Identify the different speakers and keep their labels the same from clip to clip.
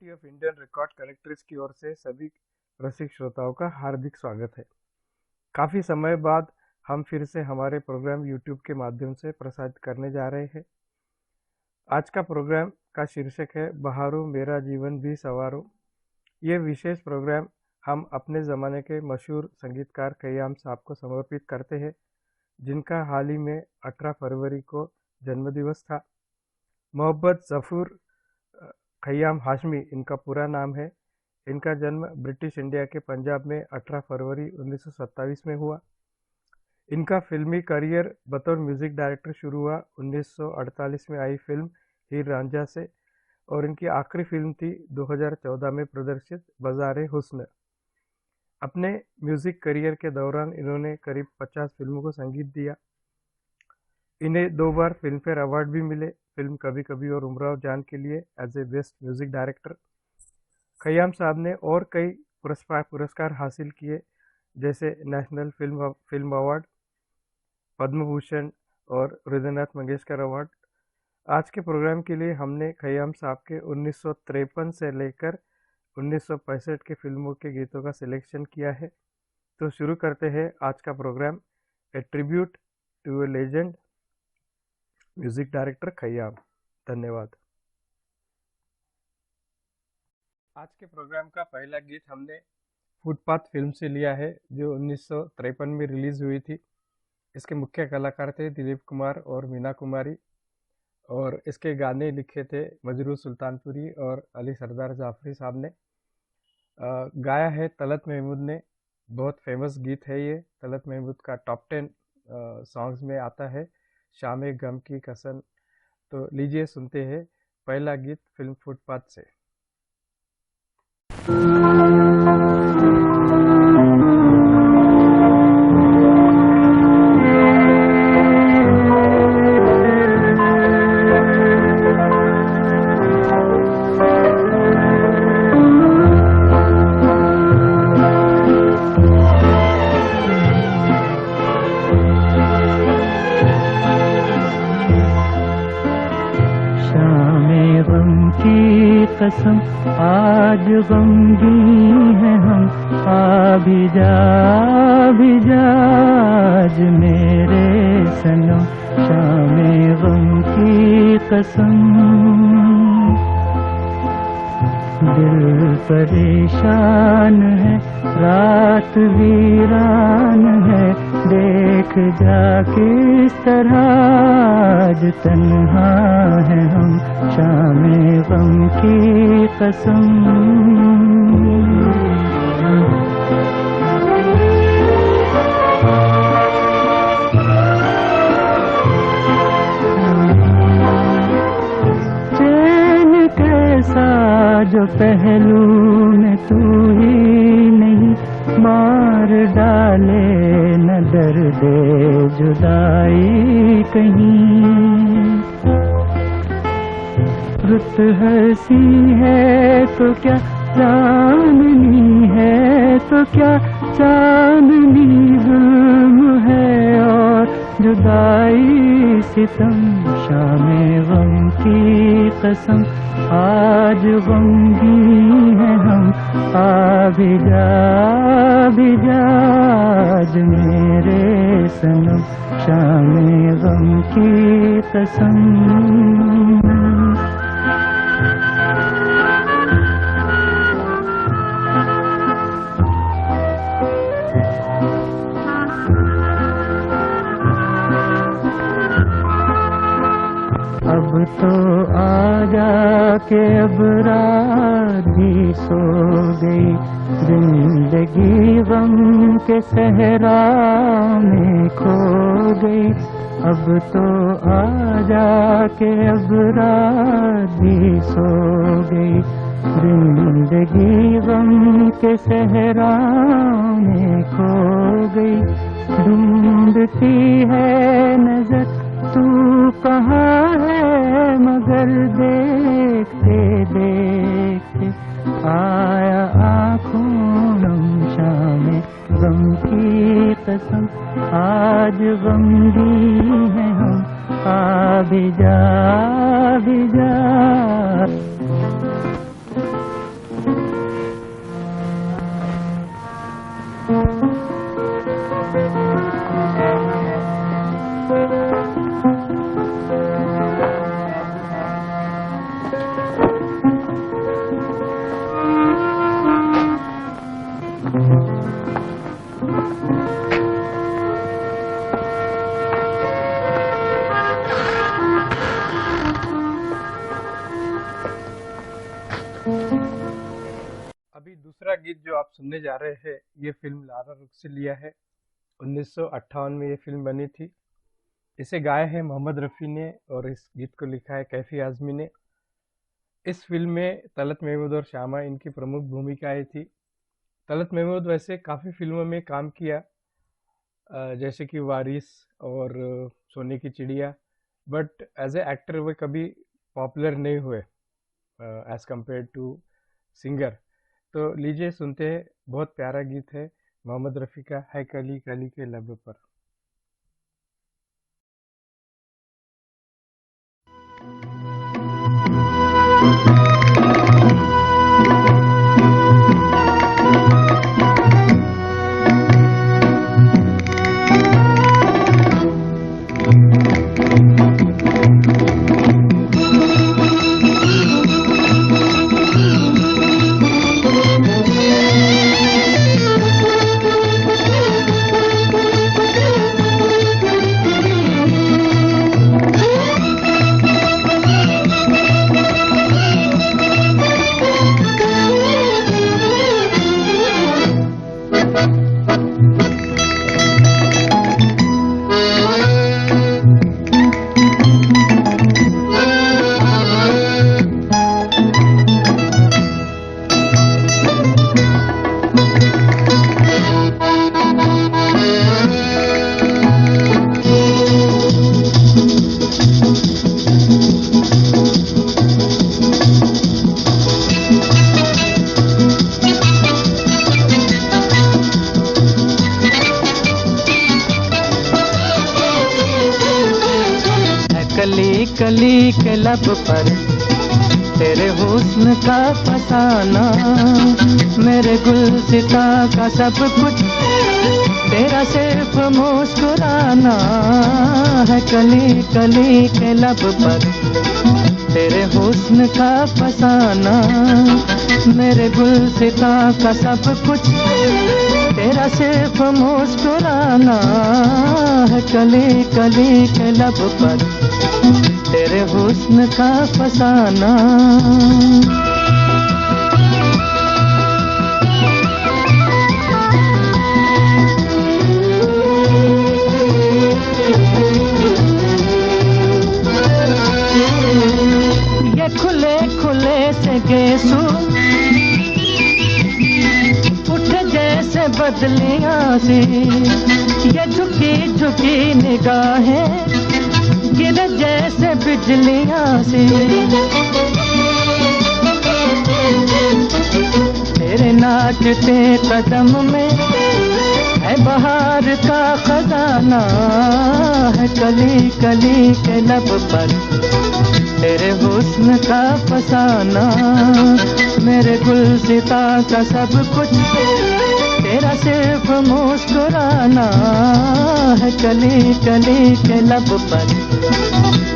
Speaker 1: Society of Indian record collectors की ओर से सभी रसिक श्रोताओं का हार्दिक स्वागत है। काफ़ी समय बाद हम फिर से हमारे प्रोग्राम यूट्यूब के माध्यम से प्रसारित करने जा रहे हैं। आज का प्रोग्राम का शीर्षक है बहारो मेरा जीवन भी सवारो। ये विशेष प्रोग्राम हम अपने ज़माने के मशहूर संगीतकार खयाम साहब को समर्पित करते हैं, जिनका हाल ही में 18 फरवरी को जन्मदिवस था। मोहम्मद ज़फ़र खयाम हाशमी इनका पूरा नाम है। इनका जन्म ब्रिटिश इंडिया के पंजाब में 18 फरवरी 1927 में हुआ। इनका फिल्मी करियर बतौर म्यूज़िक डायरेक्टर शुरू हुआ 1948 में आई फिल्म हीर रांझा से, और इनकी आखिरी फिल्म थी 2014 में प्रदर्शित बाज़ारे हुस्न। अपने म्यूज़िक करियर के दौरान इन्होंने करीब 50 फिल्मों को संगीत दिया। इन्हें 2 बार फिल्म फेयर अवार्ड भी मिले, फिल्म कभी कभी और उमराव जान के लिए as a best music director. Khayyam साहब ने और कई पुरस्कार हासिल किए, जैसे national film award, Padma Bhushan और हृदयनाथ मंगेशकर अवार्ड। आज के प्रोग्राम के लिए हमने खयाम साहब के 1953 से लेकर 1965 के फिल्मों के गीतों का सिलेक्शन किया है। तो शुरू करते हैं आज का programme, a tribute to a legend music director Khayyam. धन्यवाद। आज के प्रोग्राम का पहला गीत हमने फुटपाथ फिल्म से लिया है, जो 1953 में रिलीज हुई थी। इसके मुख्य कलाकार थे दिलीप कुमार और मीना कुमारी, और इसके गाने लिखे थे मजरूर सुल्तानपुरी और अली सरदार जाफरी साहब ने। गाया है तलत महमूद ने। बहुत फेमस गीत है ये। तलत महमूद का टॉप 10 सॉन्ग्स में आता है, शाम गम की कसम। तो लीजिए सुनते हैं पहला गीत फिल्म फुटपाथ से।
Speaker 2: कसम आज गमगीन है हम, आ भी जा आज मेरे सनम, शामे गम की कसम। दिल परेशान है, रात वीरान है, देख जा किस तरह आज तन्हा है हम, शामे गम की कसम। जो पहलू में तू ही नहीं, मार डाले न दर्द जुदाई कहीं। रुत हंसी है तो क्या चांदनी है, तो क्या चांदनी जुल्म है और जुदाई सितम, शामे गम की कसम आज गमगीन है हम, आ भी जा आज मेरे सनम, शामे गम की कसम। अब तो आ जाके अब रात भी सो गई, जिंदगी गम के सहरा में खो गई। अब तो आ जाके अब रात भी सो गई, जिंदगी गम के सहरा में खो गई। ढूंढती है नजर तू कहाँ है, मगर देखते देखते आया आँखों नम, शामे गम की कसम आज गमगीन है हम, आ भी जा
Speaker 1: अभी दूसरा गीत जो आप सुनने जा रहे हैं ये फिल्म लारा रुख से लिया है। 1958 में ये फिल्म बनी थी। इसे गाए हैं मोहम्मद रफ़ी ने और इस गीत को लिखा है कैफी आज़मी ने। इस फिल्म में तलत महमूद और श्यामा इनकी प्रमुख भूमिकाएं थी। तलत महमूद वैसे काफ़ी फिल्मों में काम किया, जैसे कि वारिस और सोने की चिड़िया, बट एज ए एक्टर वे कभी पॉपुलर नहीं हुए एज कम्पेयर टू सिंगर। तो लीजिए सुनते हैं, बहुत प्यारा गीत है मोहम्मद रफ़ी का, है कली कली के लब पर।
Speaker 2: कली कली के लब पर तेरे हुस्न का फसाना, मेरे गुलसिता का सब कुछ तेरा सिर्फ मुस्कुराना है। कली कली के लब पर तेरे हुस्न का फसाना, मेरे गुलसिता का सब कुछ तेरा सिर्फ मुस्कुराना है। कली कली के लब पर तेरे हुस्न का फसाना। ये खुले खुले से गेसू उठे जैसे बदलियां सी, ये झुकी झुकी निगाहें गिरे जैसे बिजलियां सी। तेरे नाचते कदम में है बहार का खजाना है। कली कली के लब पर तेरे हुस्न का फसाना, मेरे गुलसिता का सब कुछ तेरा सिर्फ मुस्कुराना है। कली कली के लब पर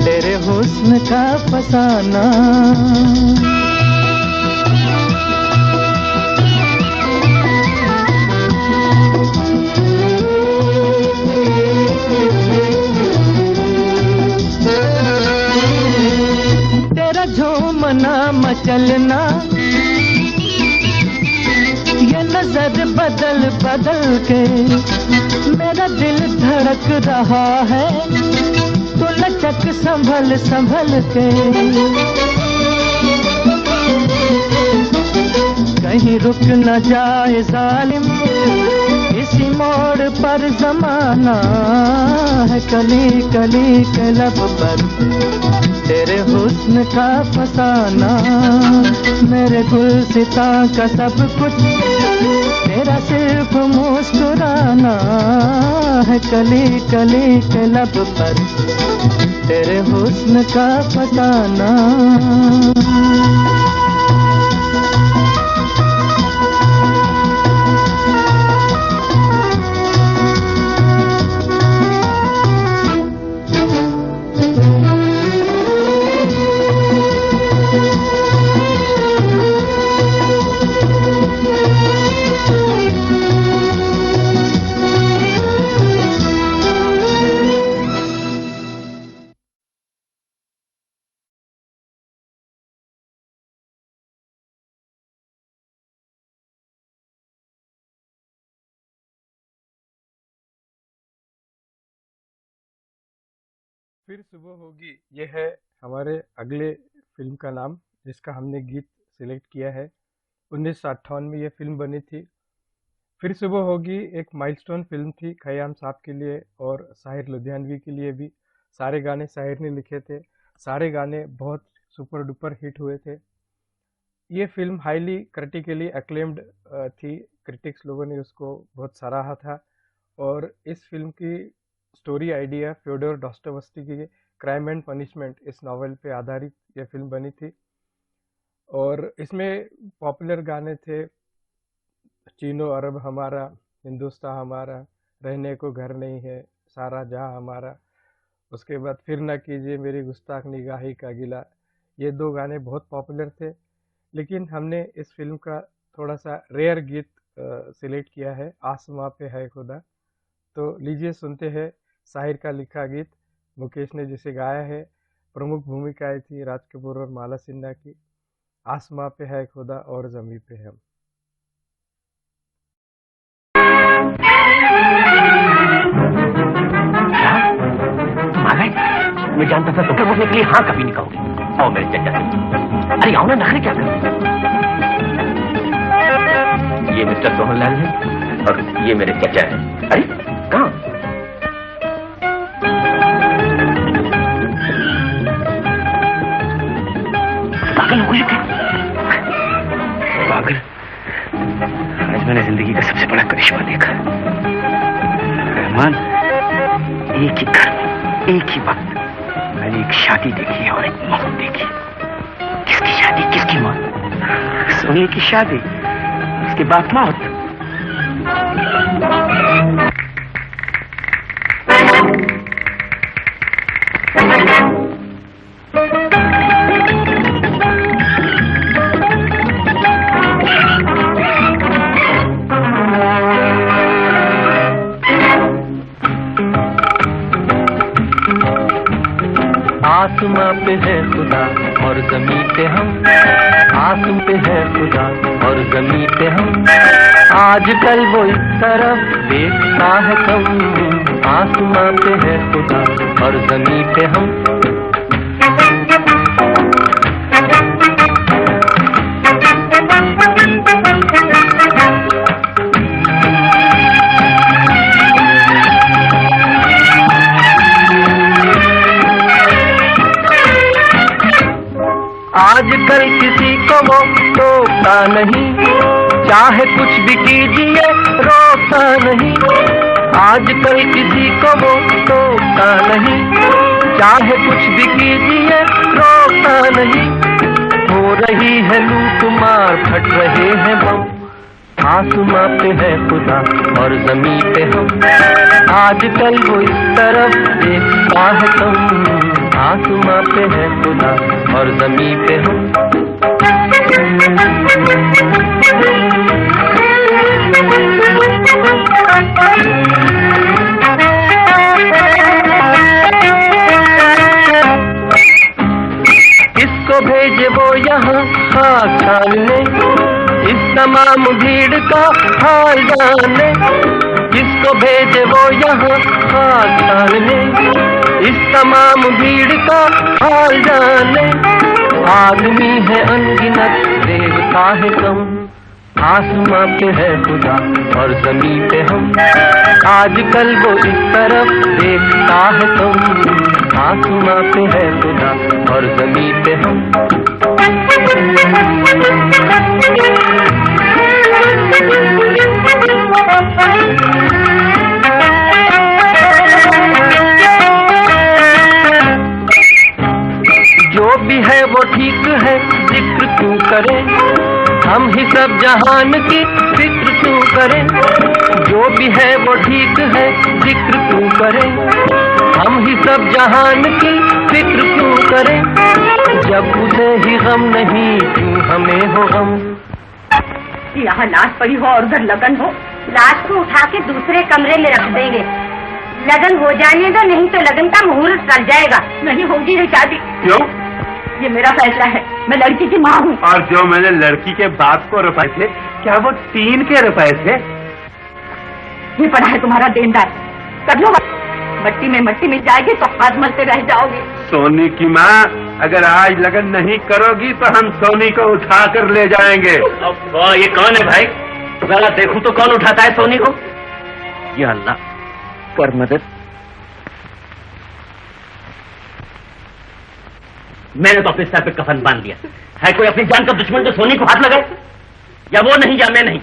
Speaker 2: तेरे हुस्न का फसाना। तेरा झूमना मचलना, ये नजर बदल बदल के मेरा दिल धड़क रहा है। तो लचक संभल संभल के, कहीं रुक न जाए जालिम इसी मोड़ पर जमाना है। कली कली के लब पर तेरे हुस्न का फसाना, मेरे गुलसिता का सब कुछ तेरा सिर्फ मुस्कुराना है। कली कली के लब पर तेरे हुस्न का फसाना।
Speaker 1: फिर सुबह होगी, ये है हमारे अगले फिल्म का नाम, जिसका हमने गीत सिलेक्ट किया है। 1958 में ये फिल्म बनी थी। फिर सुबह होगी एक माइलस्टोन फिल्म थी खयाम साहब के लिए और साहिर लुधियानवी के लिए भी। सारे गाने साहिर ने लिखे थे, सारे गाने बहुत सुपर डुपर हिट हुए थे। ये फिल्म हाईली क्रिटिकली अक्लेम्ड थी, क्रिटिक्स लोगों ने उसको बहुत सराहा था। और इस फिल्म की स्टोरी आइडिया फ्योडोर डॉस्टोवस्की की क्राइम एंड पनिशमेंट इस नॉवेल पे आधारित यह फिल्म बनी थी। और इसमें पॉपुलर गाने थे चीनो अरब हमारा, हिंदुस्तान हमारा, रहने को घर नहीं है, सारा जहां हमारा। उसके बाद फिर ना कीजिए मेरी गुस्ताख निगाही का गिला। ये दो गाने बहुत पॉपुलर थे, लेकिन हमने इस फिल्म का थोड़ा सा रेयर गीत सिलेक्ट किया है, आसमां पे है खुदा। तो लीजिए सुनते हैं साहिर का लिखा गीत, मुकेश ने जिसे गाया है। प्रमुख भूमिकाएं थी राज कपूर और माला सिन्हा की। आसमां पे है खुदा और जमीन पे हम।
Speaker 3: मैं जानता था तुम बोलने के लिए हाँ कभी नहीं कहोगे। आओ मेरे चाचा से। अरे आओ ना, नखरे क्या कर। ये मिस्टर सोहनलाल है और ये मेरे चाचा है। अरे कहाँ? पागल हो गए क्या? पागल। आज मैंने जिंदगी का सबसे बड़ा करिश्मा देखा। रहमान, एक ही घर में एक ही वक्त मैंने एक शादी देखी और एक मौत देखी। किसकी शादी, किसकी मौत? सोनिया की शादी, उसके बाद मौत। आसमां पे है खुदा और जमीन पे हम, आसमां पे है खुदा और जमीन पे हम। आजकल वो इस तरफ देखता है कम। आसमां पे है खुदा और जमीन पे हम। आजकल किसी को वो टोकता नहीं, चाहे कुछ भी कीजिए रोकता नहीं। आजकल किसी को वो टोकता नहीं, चाहे कुछ भी कीजिए रोकता नहीं। हो रही है लूट मार, फट रहे हैं बम। आसमां पे है खुदा और जमीन पे हम। आजकल वो इस तरफ देखता है कम। आसमां पे है खुदा और जमीन पे हम। किसको भेजे वो यहाँ खाक छानने, इस तमाम भीड़ का हाल जानने। किसको भेजे वो यहाँ खाक छानने, इस तमाम भीड़ का हाल जाने। आदमी है अनगिनत, देवता है कम। आसमां पे है खुदा और जमीन पे हम। आजकल वो इस तरफ देखता है कम। आसमां पे है खुदा और जमीन पे हम। जो भी है वो ठीक है, जिक्र क्यों करें हम ही सब जहान की फिक्र क्यों करें। जो भी है वो ठीक है, जिक्र क्यों करें हम ही सब जहान की फिक्र क्यों करें। जब उसे ही गम नहीं, क्यों हमें हो गम।
Speaker 4: यहाँ लाश पड़ी हो और उधर लगन हो, लाश को उठा के दूसरे कमरे में रख देंगे। लगन हो जाने दो, नहीं तो लगन का मुहूर्त लग जाएगा। नहीं होगी ये शादी।
Speaker 3: क्यों?
Speaker 4: ये मेरा फैसला है, मैं लड़की की माँ हूँ।
Speaker 3: और जो मैंने लड़की के बाप को रुपए थे, क्या वो 3 के रुपए थे?
Speaker 4: ये पड़ा है तुम्हारा देनदार, कर लो। मट्टी में मट्टी मिल जाएगी तो हाथ मलते रह जाओगे।
Speaker 5: सोनी की माँ, अगर आज लगन नहीं करोगी तो हम सोनी को उठा कर ले जाएंगे।
Speaker 6: अब ये कौन है भाई? जरा देखूं तो कौन उठाता है सोनी को। या अल्लाह कर मदद। मैंने तो अपने सर पे कफन बांध दिया है। कोई अपनी जान का दुश्मन जो सोनी को हाथ लगाए? या वो नहीं या मैं नहीं।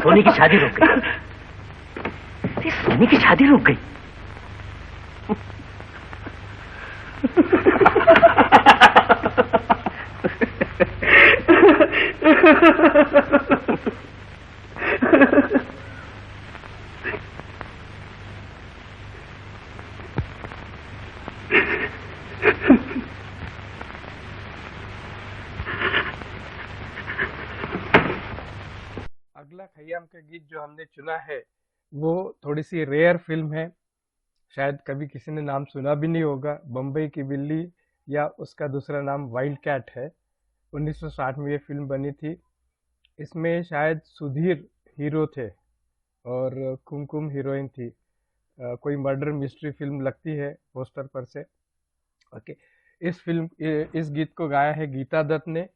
Speaker 6: सोनी की शादी रुक गई। सोनी की शादी रुक गई।
Speaker 1: अगला खयाम का गीत जो हमने चुना है वो थोड़ी सी रेयर फिल्म है, शायद कभी किसी ने नाम सुना भी नहीं होगा। बम्बई की बिल्ली या उसका दूसरा नाम वाइल्ड कैट है। 1960 में ये फिल्म बनी थी। इसमें शायद सुधीर हीरो थे और कुमकुम हीरोइन थी। कोई मर्डर मिस्ट्री फिल्म लगती है पोस्टर पर से। ओके, इस गीत को गाया है गीता दत्त ने।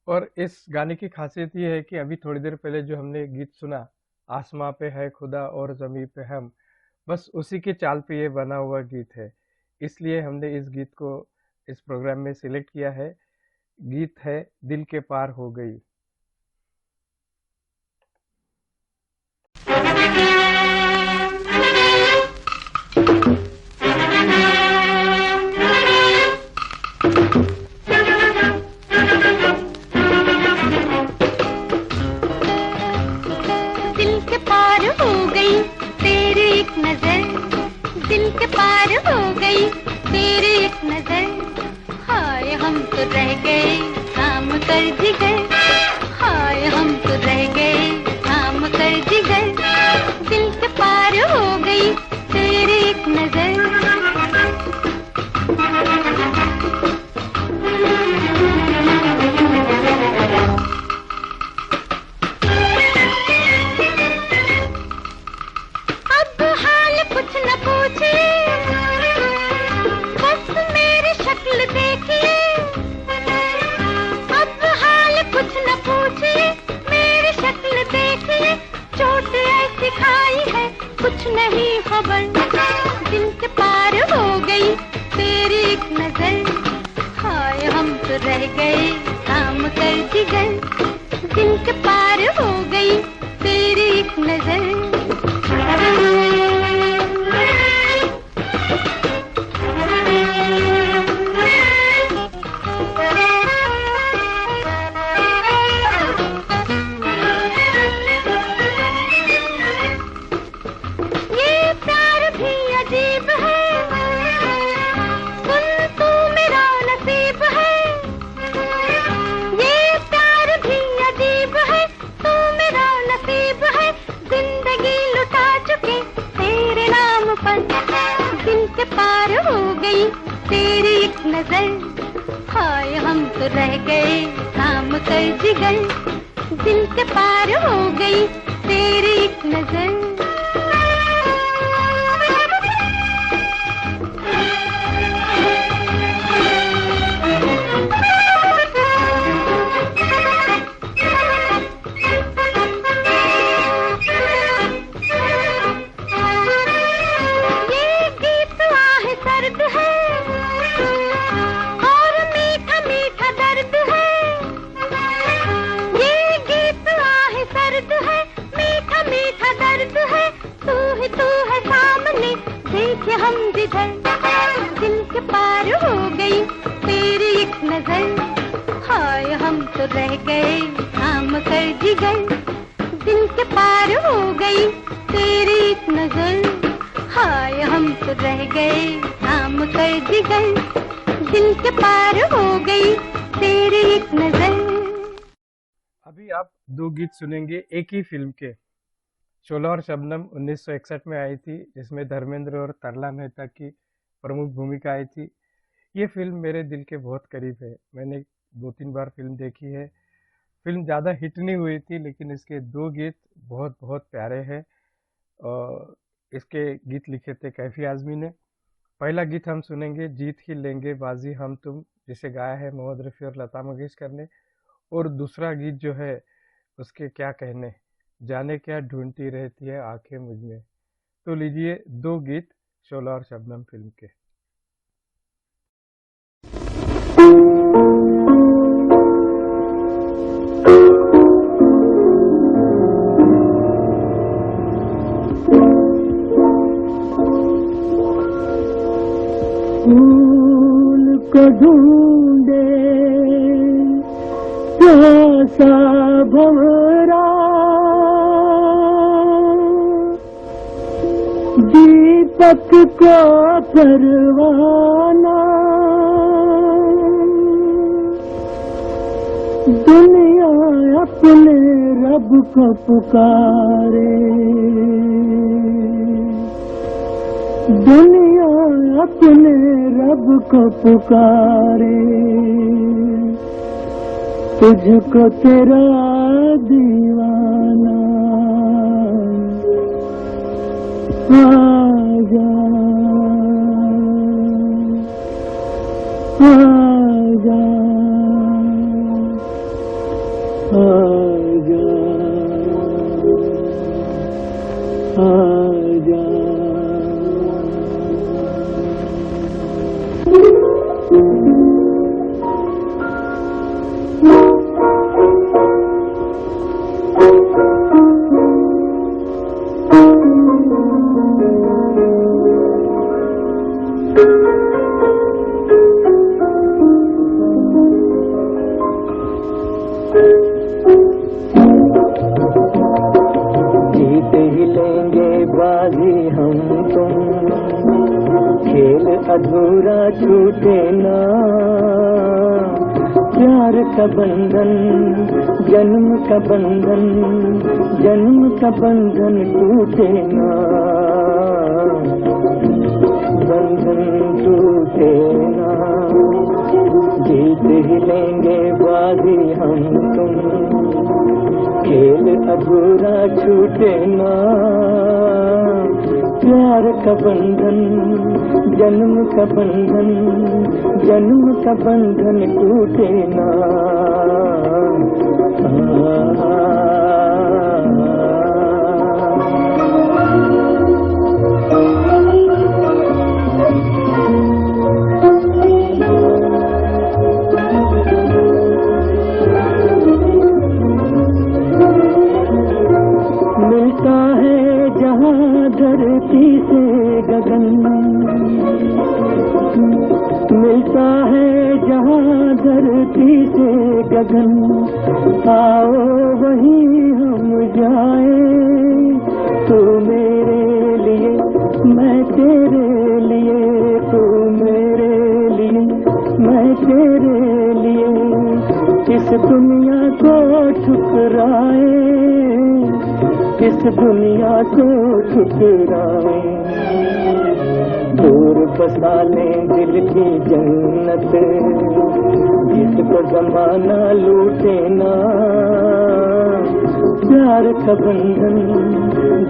Speaker 1: और इस गाने की खासियत ये है कि अभी थोड़ी देर पहले जो हमने गीत सुना, आसमां पे है खुदा और ज़मीं पे हम, बस उसी के चाल पे ये बना हुआ गीत है। इसलिए हमने इस गीत को इस प्रोग्राम में सिलेक्ट किया है। गीत है दिल के पार हो गई।
Speaker 7: रह गए काम कर जिगर, हाय हम तो रह गए काम कर जिगर। दिल के पार हो गई तेरी एक नजर। अब हाल कुछ न पूछे, बस मेरी शक्ल देखिए। कुछ न पूछे मेरी शक्ल देखिए, चोट ऐसी खाई है कुछ नहीं खबर। दिल के पार हो गई तेरी एक नजर, हाय हम तो रह गए काम कर जिगर। दिल के पार हो गई तेरी एक नजर। हाय हम तो रह गए काम कर जिगर। दिल के पार हो गई तेरी एक नजर। हम जिधर, दिल के पार हो गई तेरी एक नजर। हाय हम तो रह गए थाम कर जिगर, दिल के पार हो गई तेरी एक नजर। हाय हम तो रह गए थाम कर जिगर, दिल के पार हो गई तेरी एक नजर।
Speaker 1: अभी आप दो गीत सुनेंगे एक ही फिल्म के। शोला और शबनम 1961 में आई थी, जिसमें धर्मेंद्र और तरला मेहता की प्रमुख भूमिका आई थी। ये फिल्म मेरे दिल के बहुत करीब है। मैंने 2-3 बार फिल्म देखी है। फिल्म ज़्यादा हिट नहीं हुई थी, लेकिन इसके दो गीत बहुत बहुत प्यारे हैं। और इसके गीत लिखे थे कैफी आज़मी ने। पहला गीत हम सुनेंगे जीत ही लेंगे बाजी हम तुम, जिसे गाया है मोहम्मद रफ़ी और लता मंगेशकर ने। और दूसरा गीत जो है उसके क्या कहने, जाने क्या ढूंढती रहती है आंखें मुझ में। तो लीजिए दो गीत शोला और शबनम फिल्म के।
Speaker 2: फूल को ढूंढे प्यासा भंवरा, दीपक को परवाना, दुनिया अपने रब को पुकारे, दुनिया अपने रब को पुकारे, तुझको तेरा दीवाना आजा आजा आजा आजा। जीत ही लेंगे बाजी हम तुम, खेल अधूरा छूटे ना, प्यार का बंधन जन्म का बंधन, जन्म का बंधन टूटे ना, बंधन टूटे ना। जीत ही लेंगे बाजी हम तुम, खेल अधूरा छूटे ना, प्यार का बंधन जन्म का बंधन, जन्म का बंधन टूटे ना। मिलता है जहाँ धरती से गगन, मिलता है जहाँ धरती से गगन, आओ वहीं हम जाए, तू मेरे लिए मैं तेरे लिए, तू मेरे लिए मैं तेरे लिए, इस दुनिया को ठुकराए, इस दुनिया को ठुकराए, दूर बसा लें दिल की जन्नत, जिसको जमाना लूटे ना, प्यार का बंधन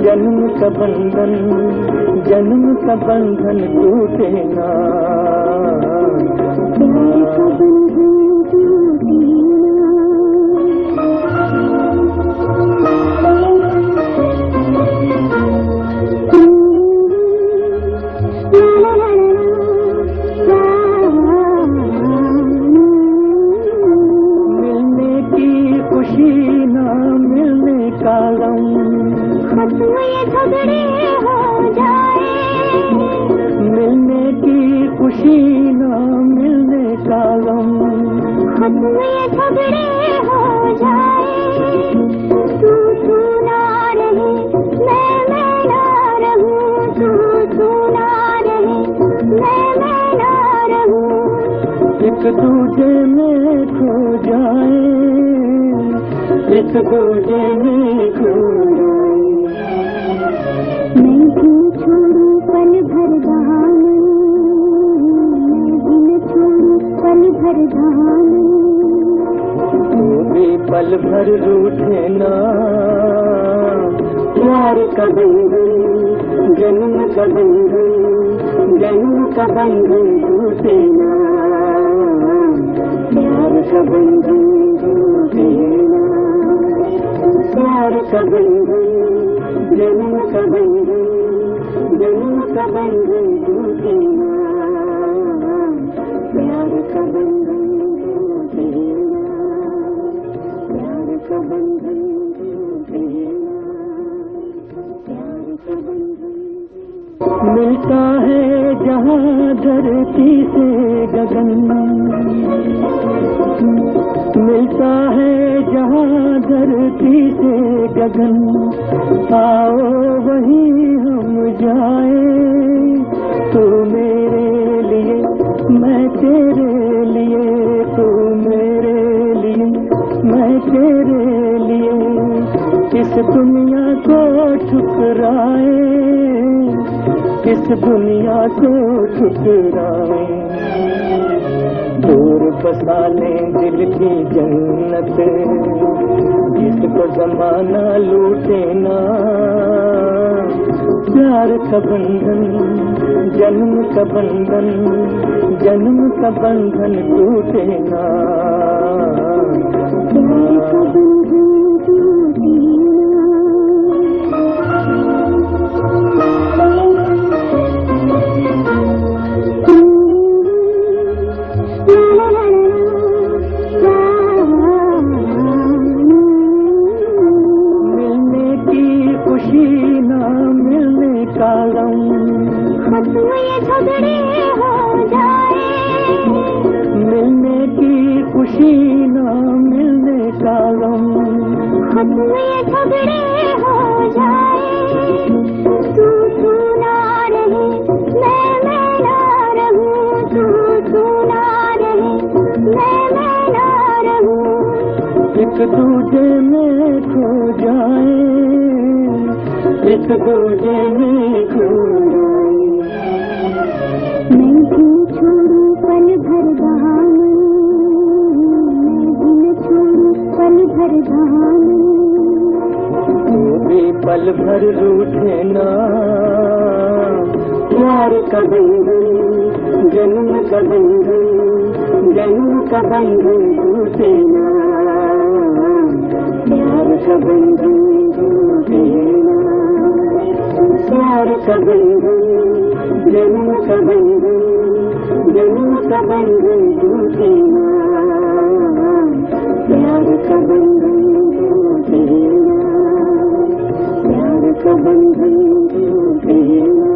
Speaker 2: जन्म का बंधन, जन्म का बंधन टूटे ना। मिलने की खुशी ना मिलने का गम,
Speaker 7: ये झगड़े हो जाए, खत्म ये झगड़े हो जाए, तू ना रहे मैं ना रहूं, तू ना रहे मैं ना रहूं।
Speaker 2: एक दूजे में खो जाए, एक दूजे में खो जाए।
Speaker 7: मैं भी छोड़ू पल भर बहाने, मैं भी न छोड़ू पल भर बहाने।
Speaker 2: तू भी पल भर रूठे ना, प्यार का बंधन जन्म का बंधन, जन्म का बंधन टूटे ना, प्यार का बंधन टूटे ना, प्यार का बंधन जन्म का बंधन, जन्म का बंधन टूटे ना, प्यार का बंधन टूटे ना, प्यार का बंधन टूटे ना, प्यार का बंधन। मिलता है जहाँ धरती से गगन, मिलता है जहाँ धरती से गगन, आओ वहीं हम जाए। तू मेरे लिए मैं तेरे लिए, तू मेरे लिए मैं तेरे लिए, इस दुनिया को ठुकराए, इस दुनिया को ठुकराए। दूर बसा ले दिल की जन्नत, जिसको जमाना लूटे ना, प्यार का बंधन जन्म का बंधन, जन्म का बंधन टूटे ना, प्यार का बंधन टूटे
Speaker 7: झगड़े हो जाए,
Speaker 2: मिलने की खुशी ना मिलने का गम,
Speaker 7: खत्म ये झगड़े हो जाए, तू ना रहे मैं ना रहूं, तू ना रहे मैं ना रहूं।
Speaker 2: एक दूजे में खो जाए, एक दूजे में खो जाए।
Speaker 7: मैं भी छोड़ू पल भर बहाने, मैं भी न छोड़ू पल भर बहाने।
Speaker 2: तू भी पल भर रूठे ना, प्यार का बंधन जन्म का बंधन, जन्म का बंधन टूटे ना, प्यार का बंधन टूटे ना, प्यार का बंधन जन्म का बंधन, जन्म का बंधन टूटे ना, प्यार का बंधन टूटे ना, प्यार का बंधन टूटे ना,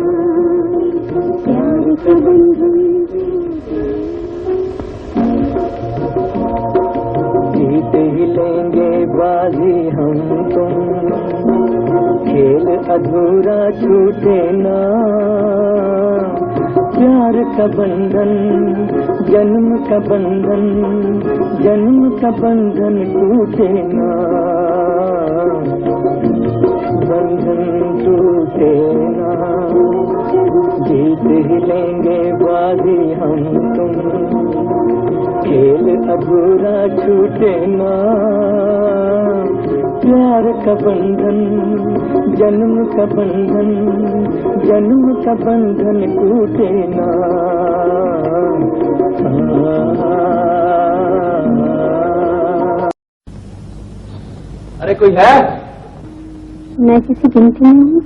Speaker 2: प्यार का बंधन। जीत ही लेंगे बाजी हम तुम, खेल अधूरा छूटे ना, प्यार का बंधन जन्म का बंधन, जन्म का बंधन टूटे ना, बंधन टूटे ना। जीत ही लेंगे बाजी हम तुम, खेल अधूरा छूटे ना, प्यार का बंधन जन्म का बंधन, जन्म का बंधन टूटे ना।
Speaker 5: अरे कोई है?
Speaker 7: मैं किसी गिनती में हूँ।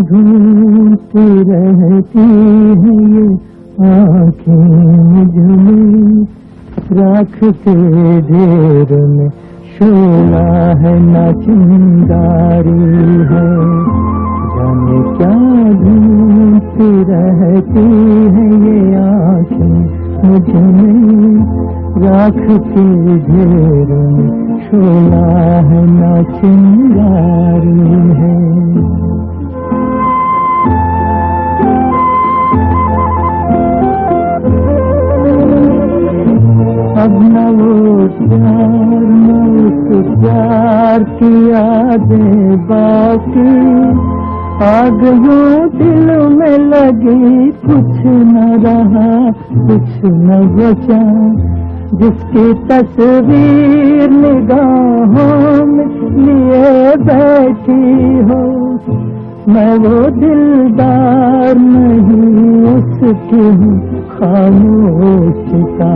Speaker 2: ढूंढती रहती है ये आँखें मुझमें, राख के ढेर में शोला है ना चिंगारी है। जाने क्या ढूंढती रहती है ये आँखें मुझमें, राख के ढेर में शोला है ना चिंगारी है। अब न वो प्यार न उस प्यार की यादें बाकी, आग यूं दिल में लगी, कुछ न रहा कुछ न बचा। जिसकी तस्वीर निगाहों में लिए बैठी हो, मैं वो दिलदार नहीं उसकी खामोशिता।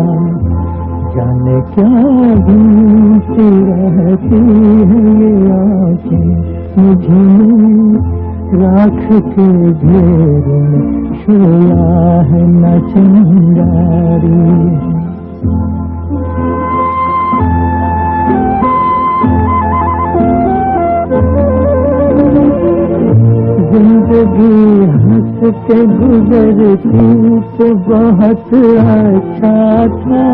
Speaker 2: जाने क्या ढूंढती रहती है ये आँखें मुझमें, राख के ढेर में शोला है न चिंगारी। जिंदगी हंस के गुजरती तो बहुत अच्छा था,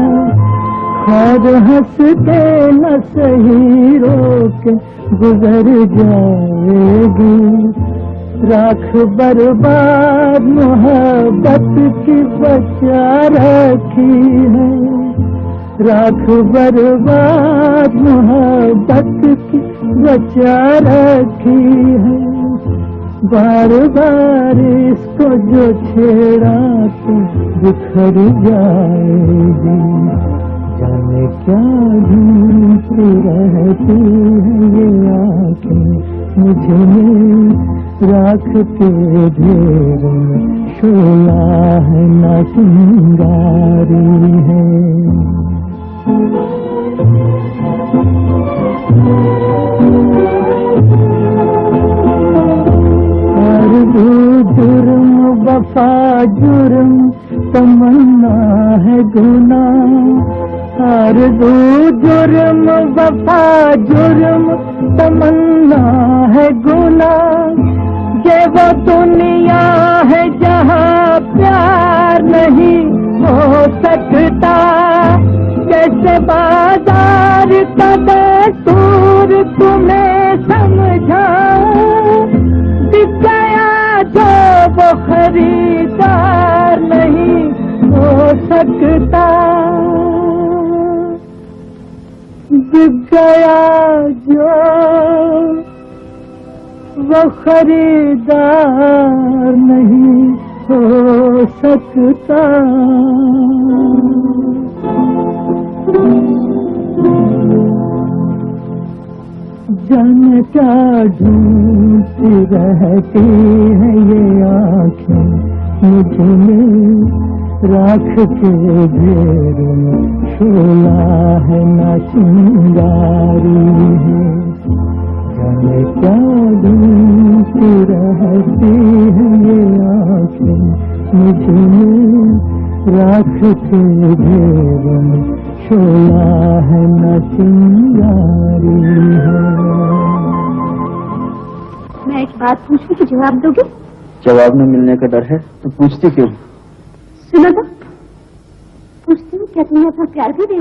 Speaker 2: खैर हंस के न सही रोक गुजर जाएगी। राख बर्बाद मोहब्बत की बचा रखी है, राख बर्बाद मोहब्बत की बचा रखी है। बार बार इसको जो छेड़ा तो बिखर जाएगी। जाने क्या ढूंढती रहती है ये आँखें मुझमें, राख के ढेर में शोला है ना चिंगारी है। जुर्म वफा जुर्म तमन्ना है गुनाह, आरज़ू जुर्म वफा जुर्म तमन्ना है गुनाह। ये वो दुनिया है जहाँ प्यार नहीं हो सकता, कैसे बाजार का दस्तूर तुम्हें समझा। दिख गया जो वो खरीदार नहीं हो सकता, दिख गया जो वो खरीदार नहीं हो सकता। जाने क्या ढूंढती रहती है ये आँखें मुझमें, राख के ढेर में शोला है ना चिंगारी है। जाने क्या ढूंढती रहती है ये आँखें मुझमें, राख के ढेर में शोला है न चिंगारी है।
Speaker 4: मैं एक बात पूछूं कि जवाब दोगे?
Speaker 8: जवाब न मिलने का डर है तो पूछती क्यों?
Speaker 4: सुनो तो, पूछती हूँ क्या तुम्हें अपना प्यार भी दे?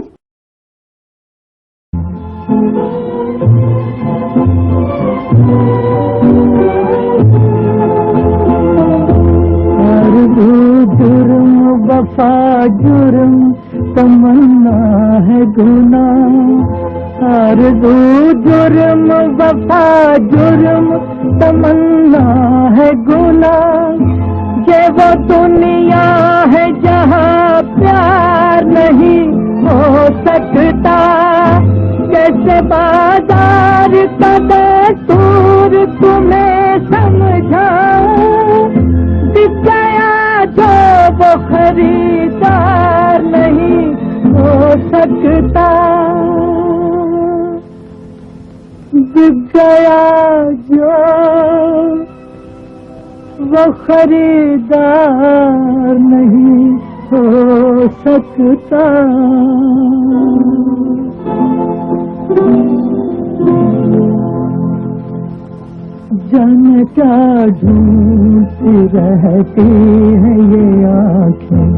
Speaker 2: जुर्म वफा जुर्म तमन्ना है गुनाह, आरज़ू जुर्म वफा जुर्म तमन्ना है गुनाह। ये वो दुनिया है जहाँ प्यार नहीं हो सकता, कैसे बाजार का दस्तूर तुम्हें समझा। दिख गया जो वो खरीदार नहीं हो सकता, दिख गया जो वो खरीदार नहीं हो सकता। जाने क्या ढूंढती रहती है ये आँखें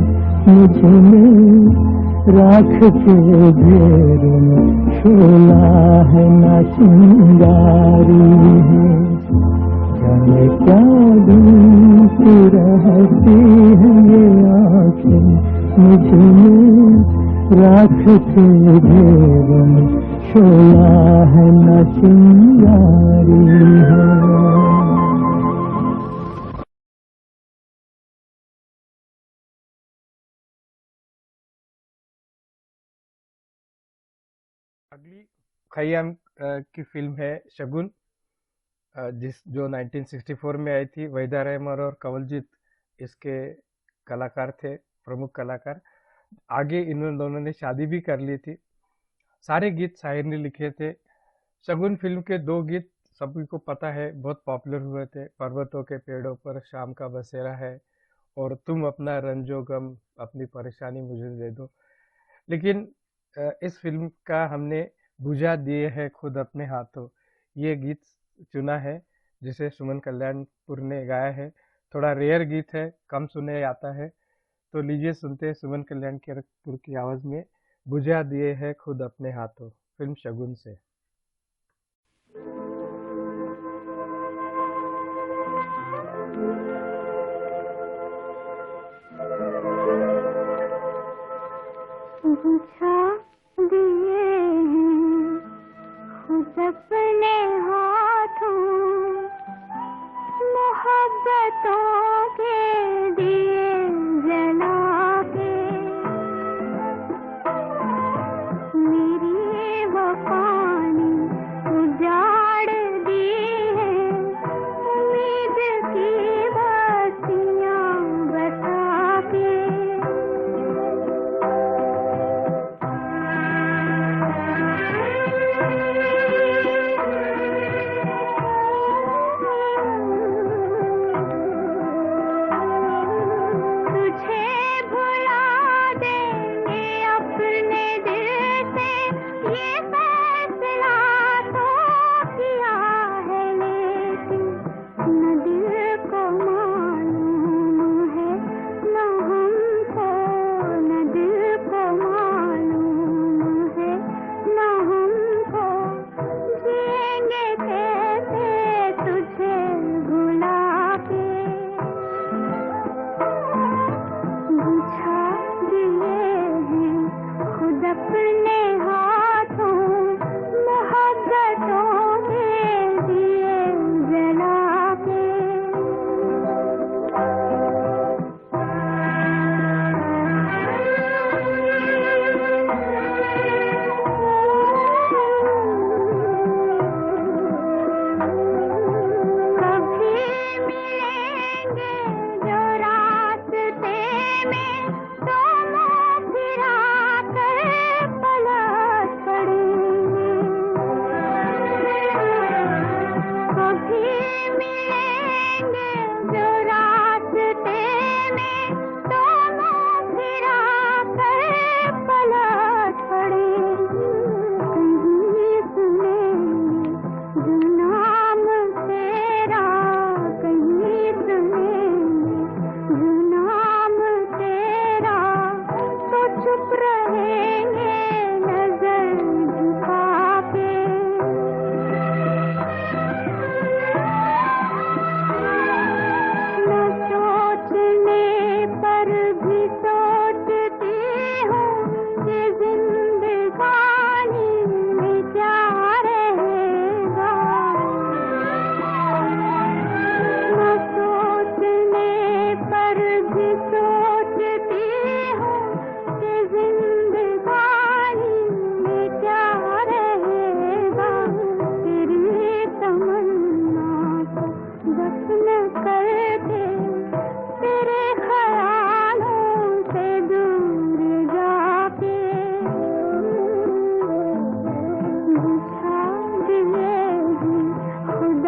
Speaker 2: मुझ में, राख के घेर में शोला है ना चिंगारी है। जाने क्या ढूंढती रहती है ये आँखें मुझ में, राख के घेर में शोला है ना चिंगारी है।
Speaker 1: अगली खय्याम की फिल्म है शगुन, जो 1964 में आई थी। वहीदा रहमान और कंवलजीत इसके कलाकार थे, प्रमुख कलाकार। आगे इन दोनों ने शादी भी कर ली थी। सारे गीत शाहिर ने लिखे थे। शगुन फिल्म के 2 गीत सभी को पता है, बहुत पॉपुलर हुए थे। पर्वतों के पेड़ों पर शाम का बसेरा है और तुम अपना रंजो गम अपनी परेशानी मुझे दे दो। लेकिन इस फिल्म का हमने बुझा दिए है खुद अपने हाथों, ये गीत चुना है जिसे सुमन कल्याणपुर ने गाया है। थोड़ा रेयर गीत है, कम सुने आता है, तो लीजिए सुनते हैं सुमन कल्याणपुर की आवाज में बुझा दिए है खुद अपने हाथों, फिल्म शगुन से।
Speaker 7: बुझा दिए हैं खुद अपने हाथों, मोहब्बतों के दिए जला के। मेरी वफा ने उजाड़ दी है, उम्मीद की बस्तियां बसा के।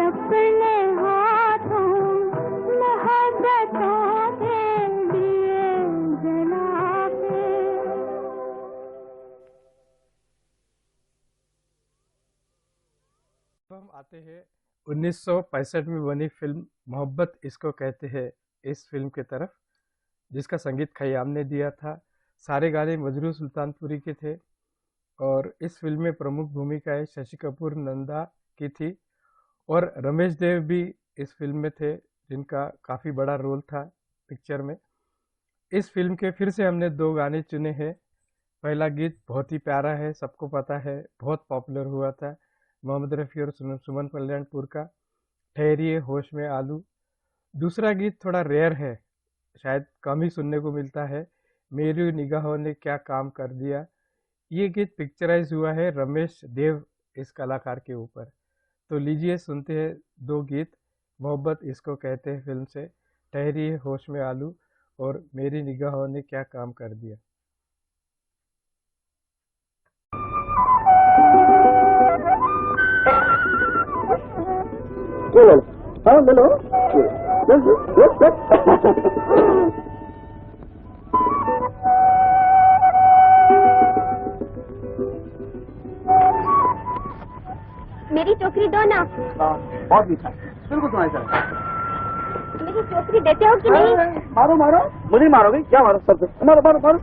Speaker 7: अपने हाथों
Speaker 1: अब हम आते हैं 1965 में बनी फिल्म मोहब्बत इसको कहते हैं इस फिल्म की तरफ, जिसका संगीत खयाम ने दिया था। सारे गाने मजरू सुल्तानपुरी के थे और इस फिल्म में प्रमुख भूमिकाएं शशि कपूर नंदा की थी और रमेश देव भी इस फिल्म में थे, जिनका काफ़ी बड़ा रोल था पिक्चर में। इस फिल्म के फिर से हमने 2 गाने चुने हैं। पहला गीत बहुत ही प्यारा है, सबको पता है, बहुत पॉपुलर हुआ था, मोहम्मद रफ़ी और सुमन कल्याणपुर का, ठहरिए होश में आलू। दूसरा गीत थोड़ा रेयर है, शायद कम ही सुनने को मिलता है, मेरी निगाहों ने क्या काम कर दिया। ये गीत पिक्चराइज हुआ है रमेश देव इस कलाकार के ऊपर। तो लीजिए सुनते हैं 2 गीत, मोहब्बत इसको कहते हैं फिल्म से, ठहरिए होश में आलू और मेरी निगाहों ने क्या काम कर दिया।
Speaker 7: मेरी टोकरी दो ना।
Speaker 8: बहुत मीठा, बिल्कुल तुम्हारी तरह।
Speaker 7: मेरी टोकरी देते हो कि नहीं?
Speaker 8: मारो मारो, मुझे मारोगे क्या? मारो सर पे, मारो मारो मारो।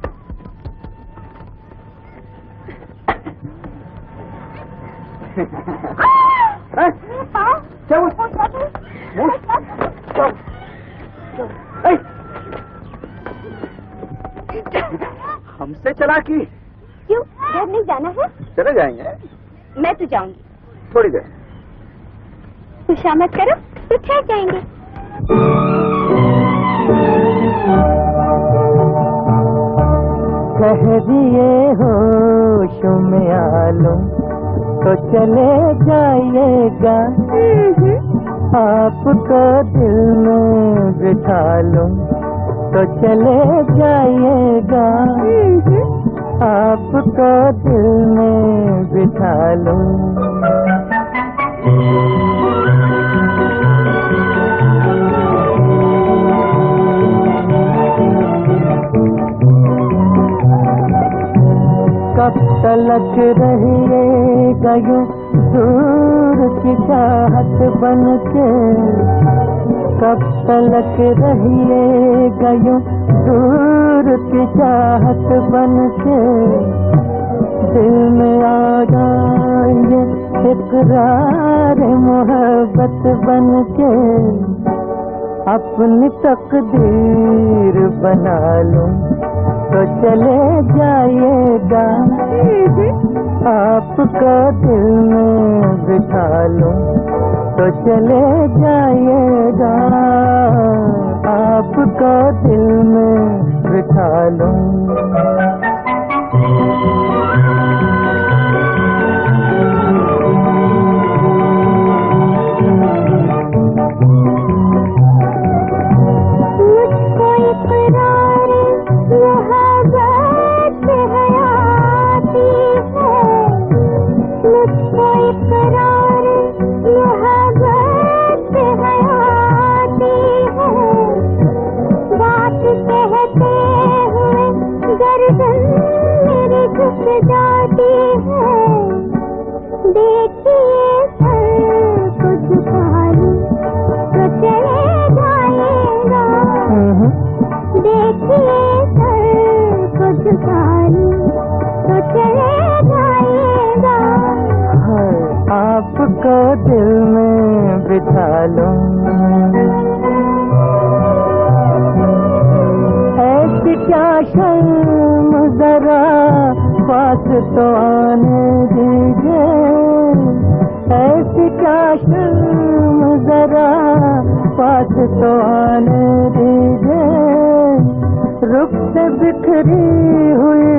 Speaker 8: हमसे चलाकी?
Speaker 7: क्यों, घर नहीं जाना है?
Speaker 8: चले जाएंगे।
Speaker 7: मैं तो जाऊंगी।
Speaker 8: थोड़ी देर।
Speaker 7: खुशामद करो तो ठहर जाएंगे।
Speaker 2: ठहरिए होश में आलूं तो चले जाइएगा, आपको दिल में बिठा लूं तो चले जाइएगा, आपको दिल में बिठा लूं। कब तलक रहिएगा यूं दूर की चाहत बन के, कब तलक रहिएगा यूं दूर की चाहत बन के, दिल में आ जाए इकरार मोहब्बत बन के, अपनी तकदीर बना लूं तो चले जाइएगा, आपको दिल में बिठा लूं तो चले जाइएगा, आपको दिल में बिठा लूं। आपको दिल में बिठा लूं। ऐसी क्या शर्म जरा पास तो आने दीजिए, ऐसी क्या शर्म जरा पास तो आने दीजिए, रुख से बिखरी हुई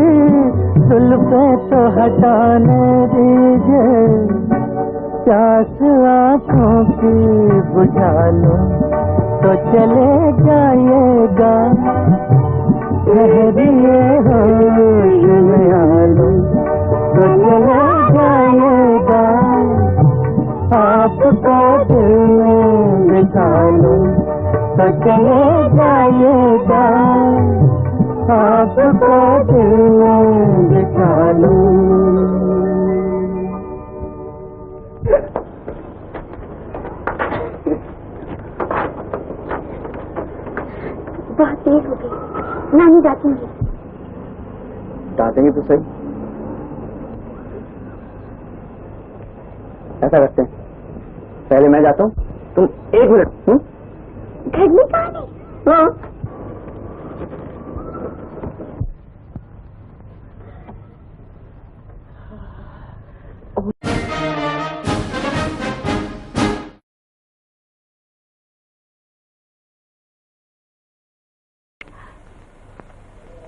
Speaker 2: जुल्फें तो हटाने दीजिए, प्यास आँखों की बुझा लूं तो चले जाइएगा, ठहरिए होश में आलूं तो चले जाइएगा, आपको दिल में बिठा लूं तो चले जाइएगा, आपको दिल में बिठा लूं।
Speaker 7: नहीं डांटेंगे?
Speaker 8: डांटेंगे तो सही। ऐसा करते हैं, पहले मैं जाता हूँ, तुम 1 मिनट।
Speaker 7: घर में कहाँ है?
Speaker 8: हाँ।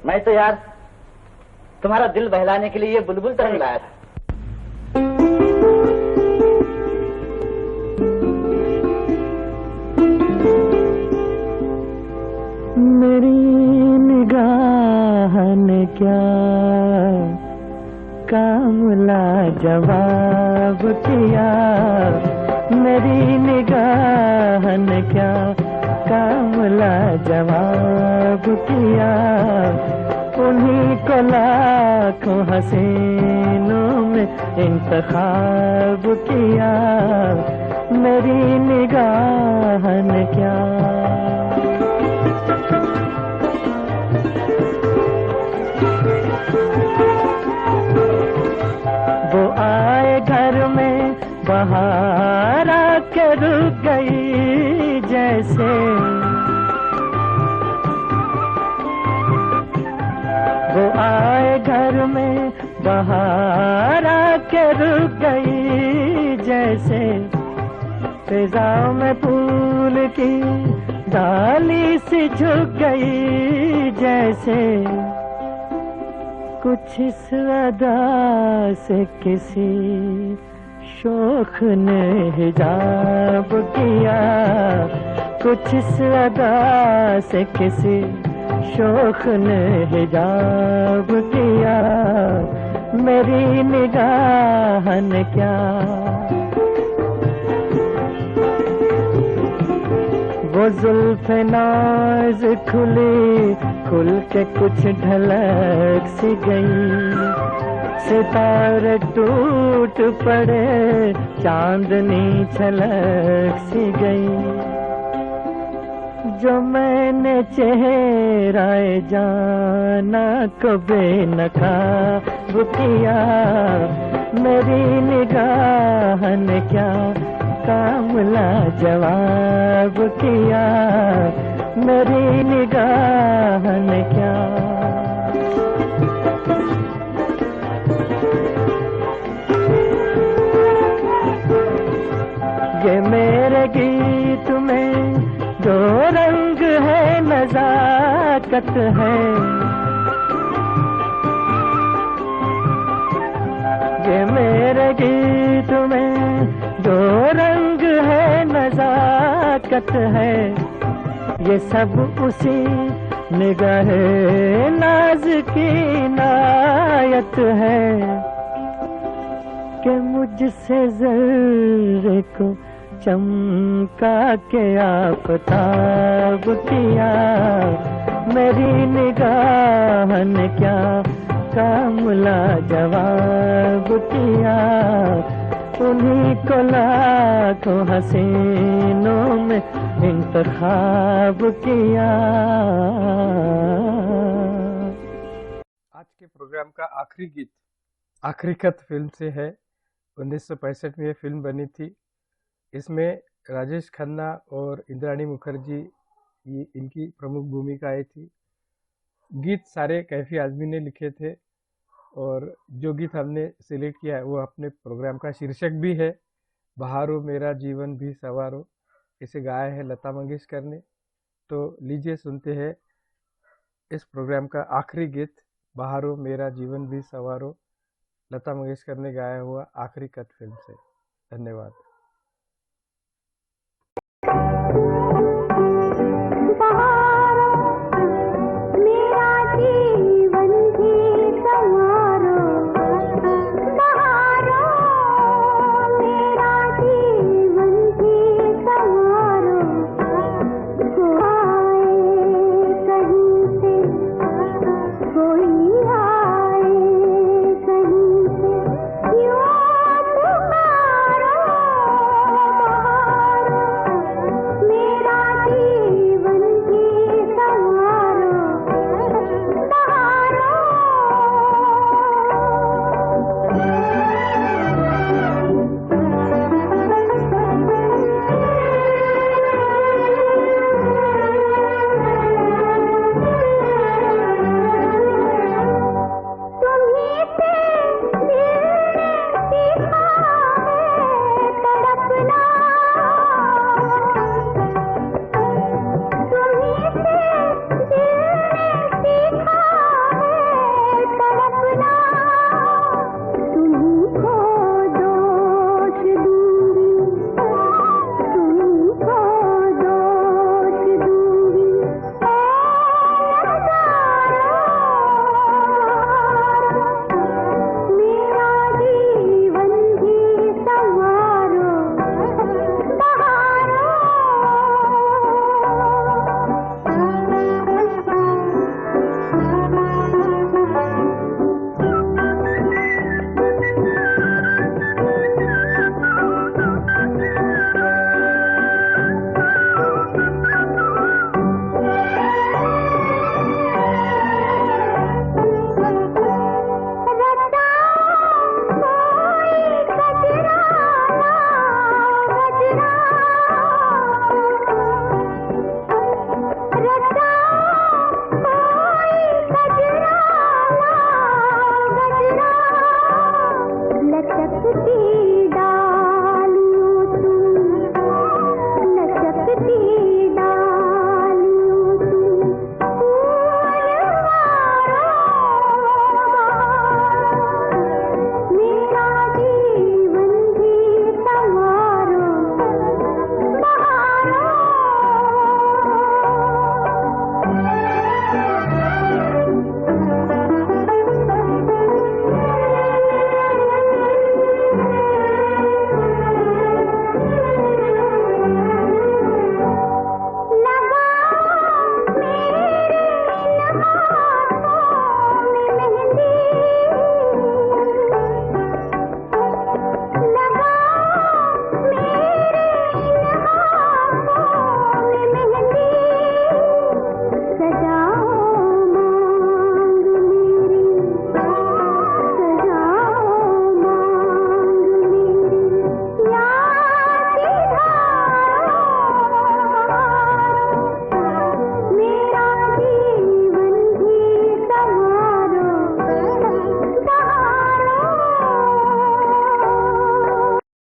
Speaker 9: मैं तो यार तुम्हारा दिल बहलाने के लिए ये बुलबुल तरंग लाया था।
Speaker 2: मेरी निगाह ने क्या काम लाजवाब किया, मेरी निगाह ने क्या काम लाजवाब किया, उन्हीं को लाखों हसीनों में इंतखाब किया, मेरी निगाह ने क्या। वो आए घर में बहार आके रुक गई जैसे, वो आए घर में बहार आके रुक गई जैसे, फिजाओं में फूल की डाली सी झुक गई जैसे, कुछ इस अदा से किसी शौक ने हिजाब किया, कुछ इस अदा से किसी शौक ने हिजाब किया, मेरी निगाह ने क्या। वो जुल्फ़े नाज़ खुली खुल के कुछ ढलक सी गई, सितारे टूट पड़े चांदनी छलक सी गई, जो मैंने चेहरा जाना को बेनकाब किया, मेरी निगाह ने क्या काम लाजवाब किया, मेरी निगाह ने क्या। ये मेरे गीत में जो रंग है नजाकत है, ये मेरे गीत में जो रंग है नजाकत है, ये सब उसी निगाह नाज की इनायत है, कि मुझसे ज़र्रे को चमका के आफ़ताब किया, मेरी निगाह ने क्या काम लाजवाब किया, उन्हीं को लाखों हसीनों में इंतखाब किया।
Speaker 1: आज के प्रोग्राम का आखिरी गीत आखिरी खत फिल्म से है। 1965 में ये फिल्म बनी थी। इसमें राजेश खन्ना और इंद्राणी मुखर्जी ये इनकी प्रमुख भूमिकाएं थी। गीत सारे कैफी आज़मी ने लिखे थे और जो गीत हमने सिलेक्ट किया है वो अपने प्रोग्राम का शीर्षक भी है, बहारो मेरा जीवन भी सवारो। इसे गाया है लता मंगेशकर ने। तो लीजिए सुनते हैं इस प्रोग्राम का आखिरी गीत, बहारो मेरा जीवन भी सवारो, लता मंगेशकर ने गाया हुआ आखिरी खत फिल्म से। धन्यवाद।